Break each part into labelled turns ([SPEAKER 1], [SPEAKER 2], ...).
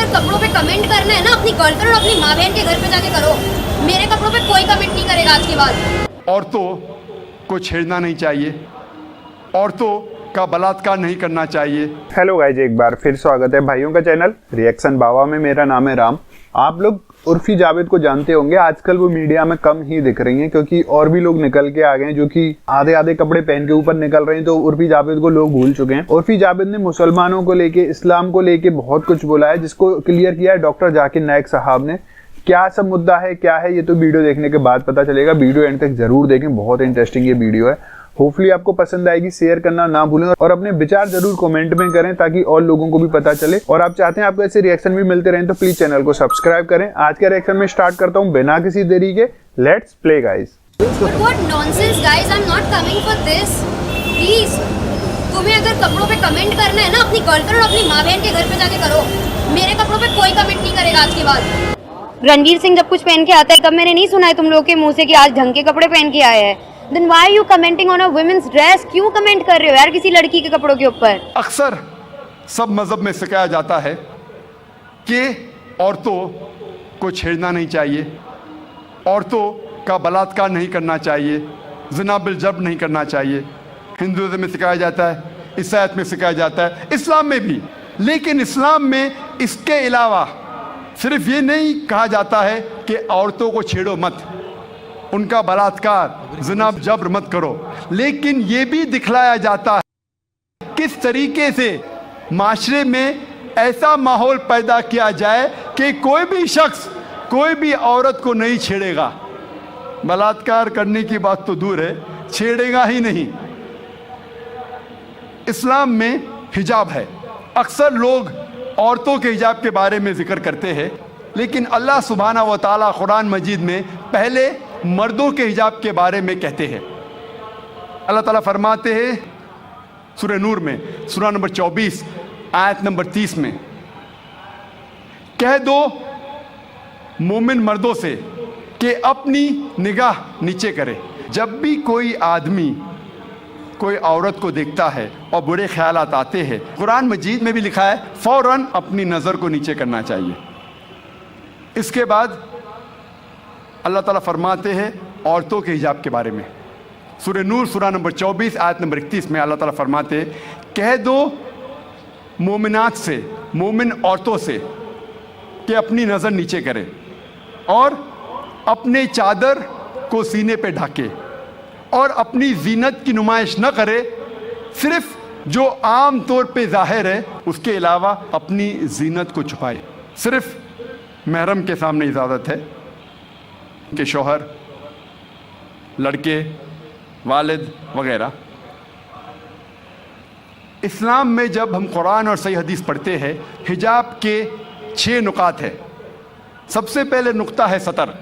[SPEAKER 1] अगर कपड़ों पे कमेंट करना है ना अपनी गर्लफ्रेंड और अपनी माँ बहन के घर पे जाके करो, मेरे कपड़ों पे कोई कमेंट नहीं करेगा आज के बाद।
[SPEAKER 2] औरतों को छेड़ना नहीं चाहिए, औरतों का बलात्कार नहीं करना चाहिए।
[SPEAKER 3] हेलो गाइज, एक बार फिर स्वागत है भाइयों का चैनल रिएक्शन बाबा में। मेरा नाम है राम। आप लोग उर्फी जावेद को जानते होंगे। आजकल वो मीडिया में कम ही दिख रही हैं क्योंकि और भी लोग निकल के आ गए हैं जो कि आधे आधे कपड़े पहन के ऊपर निकल रहे हैं, तो उर्फी जावेद को लोग भूल चुके हैं। उर्फी जावेद ने मुसलमानों को लेके, इस्लाम को लेके बहुत कुछ बोला है, जिसको क्लियर किया है डॉक्टर जाकिर नाइक साहब ने। क्या सब मुद्दा है, क्या है, ये तो वीडियो देखने के बाद पता चलेगा। वीडियो एंड तक जरूर देखें, बहुत इंटरेस्टिंग ये वीडियो है। होपफुली आपको पसंद आएगी। शेयर करना ना भूलें और अपने विचार जरूर कमेंट में करें ताकि और लोगों को भी पता चले। और आप चाहते हैं आपको ऐसे रिएक्शन भी मिलते रहें तो प्लीज चैनल को सब्सक्राइब करें। आज के रिएक्शन में स्टार्ट करता हूं बिना किसी देरी के। Let's play guys.
[SPEAKER 1] What nonsense guys, I'm not coming for this. Please, तुम्हें अगर कपड़ों पे कमेंट करना है ना अपनी गर्लफ्रेंड और अपनी माँ बहन के घर पे जाके करो, मेरे कपड़ों पे कोई कमेंट नहीं करेगा आज के बाद।
[SPEAKER 4] रणवीर सिंह जब कुछ पहन के आता है, कब मैंने नहीं सुना है तुम लोग के मुंह से कि आज ढंग के कपड़े पहन के आए हैं। Then why are you commenting on a women's dress? क्यों कमेंट कर रहे हो यार किसी लड़की के कपड़ों के ऊपर?
[SPEAKER 2] अक्सर सब मजहब में सिखाया जाता है कि औरतों को छेड़ना नहीं चाहिए, औरतों का बलात्कार नहीं करना चाहिए, ज़िना बिल जर्ब नहीं करना चाहिए। हिंदुइज्म में सिखाया जाता है, ईसाईयत में सिखाया जाता है, इस्लाम में भी। लेकिन इस्लाम में इसके अलावा सिर्फ ये नहीं कहा जाता है कि औरतों को छेड़ो मत, उनका बलात्कार ज़िना जब्र मत करो, लेकिन ये भी दिखलाया जाता है किस तरीके से माशरे में ऐसा माहौल पैदा किया जाए कि कोई भी शख्स कोई भी औरत को नहीं छेड़ेगा। बलात्कार करने की बात तो दूर है, छेड़ेगा ही नहीं। इस्लाम में हिजाब है। अक्सर लोग औरतों के हिजाब के बारे में जिक्र करते हैं, लेकिन अल्लाह सुब्हाना व तआला कुरान मजीद में पहले मर्दों के हिजाब के बारे में कहते हैं। अल्लाह ताला फरमाते हैं सूरह नूर में, सूरह नंबर 24 आयत नंबर 30 में, कह दो मोमिन मर्दों से कि अपनी निगाह नीचे करे। जब भी कोई आदमी कोई औरत को देखता है और बुरे ख्यालात आते हैं, कुरान मजीद में भी लिखा है फौरन अपनी नज़र को नीचे करना चाहिए। इसके बाद अल्लाह ताला फरमाते हैं औरतों के हिजाब के बारे में। सूरह नूर सूरह नंबर 24 आयत नंबर 31 में अल्लाह ताला फरमाते हैं, कह दो मोमिनात से, मोमिन औरतों से कि अपनी नज़र नीचे करें और अपने चादर को सीने पे ढके और अपनी जीनत की नुमाइश न करे, सिर्फ जो आम तौर पे ज़ाहिर है उसके अलावा अपनी जीनत को छुपाए। सिर्फ महरम के सामने इजाज़त है कि शौहर, लड़के, वालिद वगैरह। इस्लाम में जब हम कुरान और सही हदीस पढ़ते हैं, हिजाब के 6 नुकात है। सबसे पहले नुक्ता है सतर,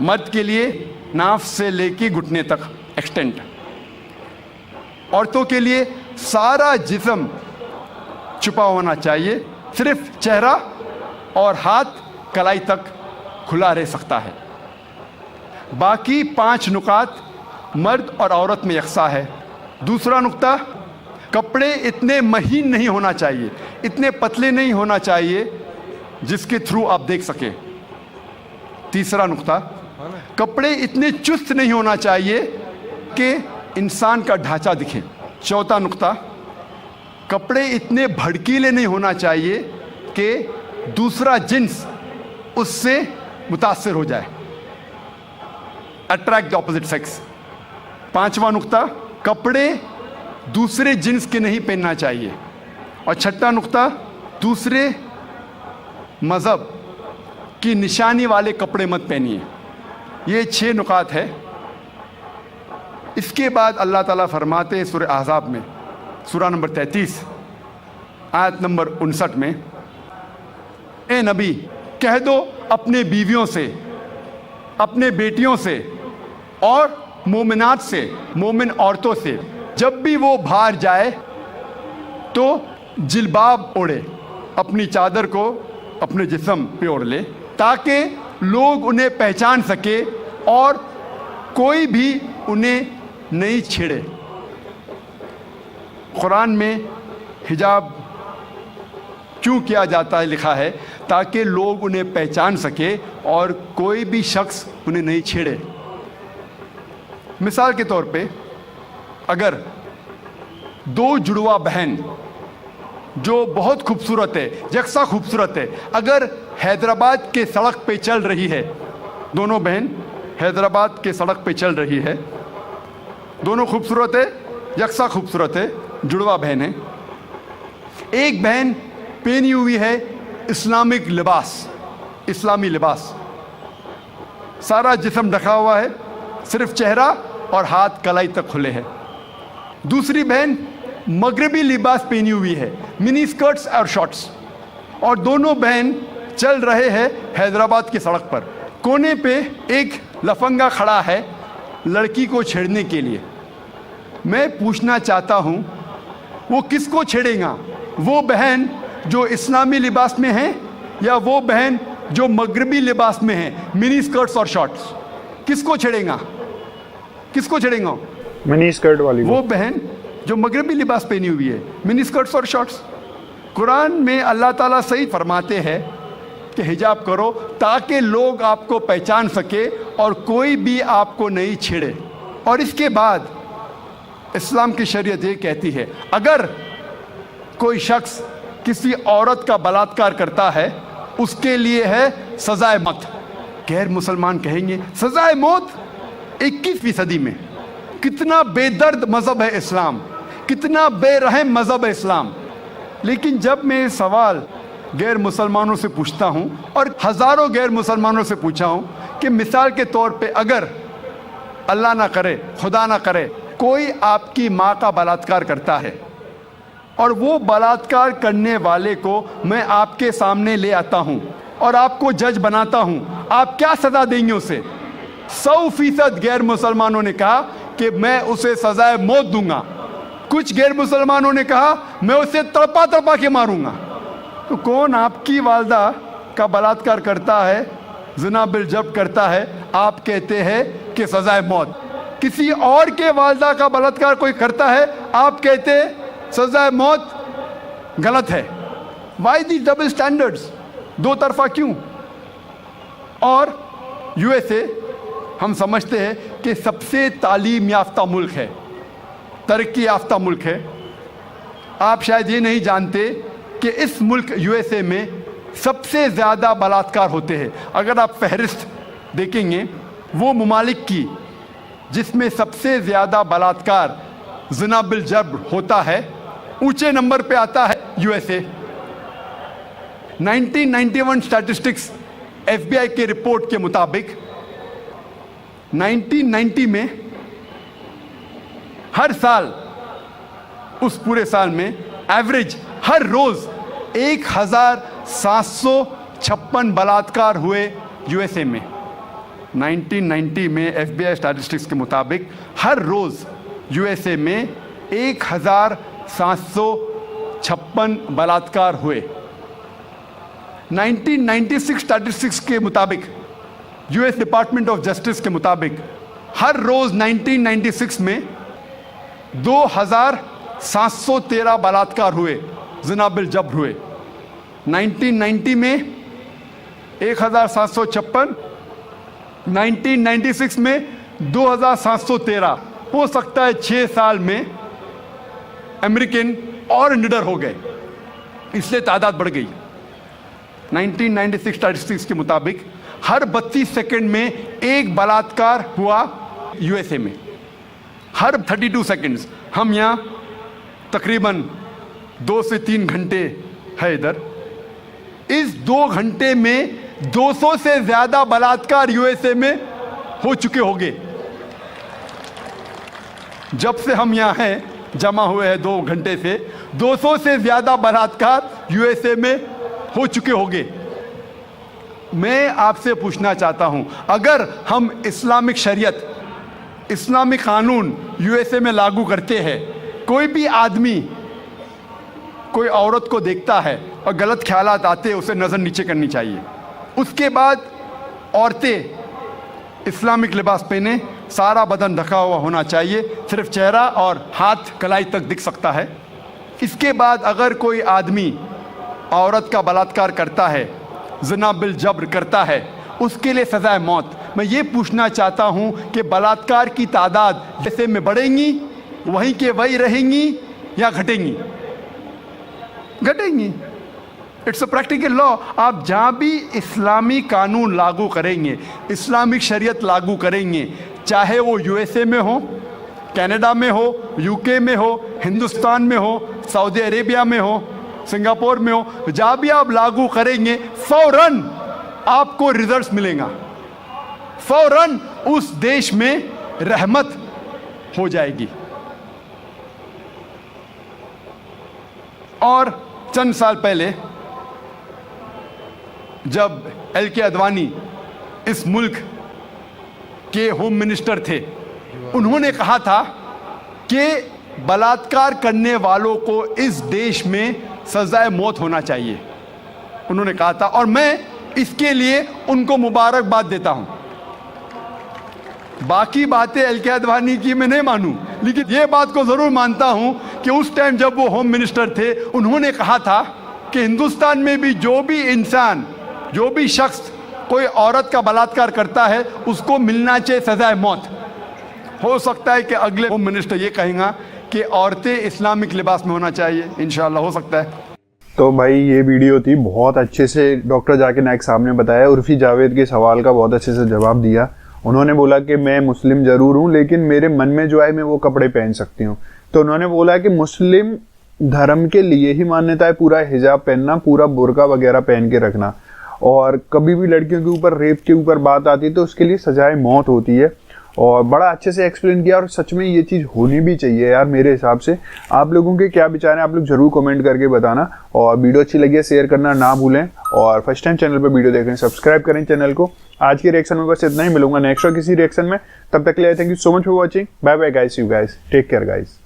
[SPEAKER 2] मर्द के लिए नाफ से लेके घुटने तक एक्सटेंट। औरतों के लिए सारा जिस्म छुपा होना चाहिए, सिर्फ चेहरा और हाथ कलाई तक खुला रह सकता है। बाकी 5 नुकात मर्द और औरत में यकसा है। दूसरा नुक्ता, कपड़े इतने महीन नहीं होना चाहिए, इतने पतले नहीं होना चाहिए जिसके थ्रू आप देख सकें। तीसरा नुक्ता, कपड़े इतने चुस्त नहीं होना चाहिए कि इंसान का ढांचा दिखे। चौथा नुक्ता, कपड़े इतने भड़कीले नहीं होना चाहिए कि दूसरा जिन्स उससे मुतासिर हो जाए, अट्रैक्ट द ऑपोजिट सेक्स। 5वां नुक्ता, कपड़े दूसरे जिन्स के नहीं पहनना चाहिए। और 6ठा नुक्ता, दूसरे मज़हब की निशानी वाले कपड़े मत पहनिए। ये 6 नुकात है। इसके बाद अल्लाह ताला फरमाते हैं सूरह अहज़ाब में, सूरह नंबर 33 आयत नंबर 59 में, ए नबी कह दो अपने बीवियों से, अपने बेटियों से और मोमिनात से, मोमिन औरतों से, जब भी वो बाहर जाए तो जिलबाब ओढ़े, अपनी चादर को अपने जिस्म पे ओढ़ ले ताकि लोग उन्हें पहचान सके और कोई भी उन्हें नहीं छेड़े। कुरान में हिजाब क्यों किया जाता है लिखा है ताकि लोग उन्हें पहचान सके और कोई भी शख्स उन्हें नहीं छेड़े। मिसाल के तौर पे अगर दो जुड़वा बहन जो बहुत खूबसूरत है, यकसा खूबसूरत है, अगर हैदराबाद के सड़क पे चल रही है, दोनों बहन हैदराबाद के सड़क पे चल रही है, दोनों खूबसूरत है, यकसा खूबसूरत है, जुड़वा बहन है। एक बहन पहनी हुई है इस्लामिक लिबास, इस्लामी लिबास, सारा जिस्म ढका हुआ है, सिर्फ चेहरा और हाथ कलाई तक खुले हैं। दूसरी बहन मगरबी लिबास पहनी हुई है, मिनी स्कर्ट्स और शॉर्ट्स, और दोनों बहन चल रहे हैं हैदराबाद की सड़क पर। कोने पे एक लफंगा खड़ा है लड़की को छेड़ने के लिए। मैं पूछना चाहता हूँ वो किसको छेड़ेगा, वो बहन जो इस्लामी लिबास में है या वो बहन जो मगरबी लिबास में है, मिनी स्कर्ट्स और शॉर्ट्स? किसको छेड़ेगा, किसको छेड़ेगा?
[SPEAKER 3] मिनी स्कर्ट वाली
[SPEAKER 2] वो बहन जो मगरबी लिबास पहनी हुई है, मिनी स्कर्ट्स और शॉर्ट्स। कुरान में अल्लाह ताला सही फरमाते हैं कि हिजाब करो ताकि लोग आपको पहचान सके और कोई भी आपको नहीं छेड़े। और इसके बाद इस्लाम की शरीयत ये कहती है अगर कोई शख्स किसी औरत का बलात्कार करता है उसके लिए है सजाए मौत। गैर मुसलमान कहेंगे सजाए मौत 21वीं सदी में? कितना बेदर्द मज़हब है इस्लाम, कितना बेरहम मज़हब है इस्लाम। लेकिन जब मैं सवाल गैर मुसलमानों से पूछता हूँ और हज़ारों गैर मुसलमानों से पूछा हूँ कि मिसाल के तौर पे अगर अल्लाह ना करे, खुदा ना करे, कोई आपकी माँ का बलात्कार करता है और वो बलात्कार करने वाले को मैं आपके सामने ले आता हूँ और आपको जज बनाता हूँ, आप क्या सज़ा देंगे उसे? 100% गैर मुसलमानों ने कहा कि मैं उसे सजाए मौत दूंगा। कुछ गैर मुसलमानों ने कहा मैं उसे तड़पा तड़पा के मारूंगा। तो कौन आपकी वालदा का बलात्कार करता है, ज़िना बिल जब्त करता है, आप कहते हैं कि सजाए मौत? किसी और के वालदा का बलात्कार कोई करता है, आप कहते हैं सजाए मौत गलत है। वाई दी डबल स्टैंडर्ड्स, दो तरफा क्यों? और यूएसए हम समझते हैं कि सबसे तालीम याफ्ता मुल्क है, तरक्की याफ्ता मुल्क है। आप शायद ये नहीं जानते कि इस मुल्क यूएसए में सबसे ज़्यादा बलात्कार होते हैं। अगर आप फहरिस्त देखेंगे वो ममालिक की जिसमें सबसे ज़्यादा बलात्कार ज़िना बिल जब्र होता है, ऊंचे नंबर पे आता है यूएसए। 1991 स्टैटिस्टिक्स एफबीआई के रिपोर्ट के मुताबिक 1990 में हर साल, उस पूरे साल में एवरेज हर रोज 1756 बलात्कार हुए यूएसए में। 1990 में एफबीआई स्टैटिस्टिक्स के मुताबिक हर रोज यूएसए में 1756 बलात्कार हुए। 1996 स्टैटिस्टिक्स के मुताबिक, यूएस डिपार्टमेंट ऑफ जस्टिस के मुताबिक, हर रोज 1996 में 2713 बलात्कार हुए, ज़िना बिल जब्र हुए। 1990 में 1756, 1996 में 2713। हो सकता है 6 साल में अमेरिकन और निडर हो गए, इसलिए तादाद बढ़ गई। 1996 स्टैटिस्टिक्स के मुताबिक हर 32 सेकंड में एक बलात्कार हुआ यूएसए में, हर 32 सेकंड्स। हम यहाँ तकरीबन 2 से 3 घंटे है इधर, इस 2 घंटे में 200 से ज़्यादा बलात्कार यूएसए में हो चुके होंगे। जब से हम यहाँ हैं, जमा हुए हैं 2 घंटे से, 200 से ज़्यादा बलात्कार यूएसए में हो चुके होंगे। मैं आपसे पूछना चाहता हूं, अगर हम इस्लामिक शरीयत, इस्लामिक कानून यूएसए में लागू करते हैं, कोई भी आदमी कोई औरत को देखता है और गलत ख्यालात आते हैं, उसे नज़र नीचे करनी चाहिए। उसके बाद औरतें इस्लामिक लिबास पहने, सारा बदन ढका हुआ होना चाहिए, सिर्फ चेहरा और हाथ कलाई तक दिख सकता है। इसके बाद अगर कोई आदमी औरत का बलात्कार करता है ज़िना बिल जब्र करता है उसके लिए सज़ाए मौत। मैं ये पूछना चाहता हूँ कि बलात्कार की तादाद जैसे में बढ़ेंगी वहीं के वही रहेंगी या घटेंगी? घटेंगी। It's a practical law. आप जहाँ भी इस्लामी कानून लागू करेंगे, इस्लामिक शरीयत लागू करेंगे, चाहे वो यूएसए में हो, कनाडा में हो, यूके में हो, हिंदुस्तान में हो, सऊदी अरेबिया में हो, सिंगापुर में हो, जहाँ भी आप लागू करेंगे फौरन आपको रिजल्ट्स मिलेगा, फौरन उस देश में रहमत हो जाएगी। और चंद साल पहले जब एल.के. अडवाणी इस मुल्क के होम मिनिस्टर थे, उन्होंने कहा था कि बलात्कार करने वालों को इस देश में सजाए मौत होना चाहिए। उन्होंने कहा था और मैं इसके लिए उनको मुबारकबाद देता हूं। बाकी बातें एल.के. अडवाणी की मैं नहीं मानूं, लेकिन ये बात को जरूर मानता हूं कि उस टाइम जब वो होम मिनिस्टर थे, उन्होंने कहा था कि हिंदुस्तान में भी जो भी इंसान, जो भी शख्स कोई औरत का बलात्कार करता है उसको मिलना चाहिए सजाए मौत। हो सकता है कि अगले होम मिनिस्टर ये कहेगा कि औरतें इस्लामिक लिबास में होना चाहिए, इंशाल्लाह हो सकता है।
[SPEAKER 3] तो भाई ये वीडियो थी, बहुत अच्छे से डॉक्टर जाकिर नाइक साहब ने बताया, उर्फी जावेद के सवाल का बहुत अच्छे से जवाब दिया। उन्होंने बोला कि मैं मुस्लिम ज़रूर हूँ लेकिन मेरे मन में जो है मैं वो कपड़े पहन सकती हूँ। तो उन्होंने बोला कि मुस्लिम धर्म के लिए ही मान्यता है पूरा हिजाब पहनना, पूरा बुर्का वगैरह पहन के रखना, और कभी भी लड़कियों के ऊपर रेप के ऊपर बात आती है तो उसके लिए सजाए मौत होती है। और बड़ा अच्छे से एक्सप्लेन किया, और सच में ये चीज़ होनी भी चाहिए यार मेरे हिसाब से। आप लोगों के क्या विचार हैं आप लोग ज़रूर कमेंट करके बताना, और वीडियो अच्छी लगी है शेयर करना ना भूलें, और फर्स्ट टाइम चैनल पर वीडियो देख रहे हैं सब्सक्राइब करें चैनल को। आज के रिएक्शन में बस इतना ही, मिलूंगा नेक्स्ट और किसी रिएक्शन में, तब तक के लिए thank you so much for watching, bye bye guys, you guys take care guys.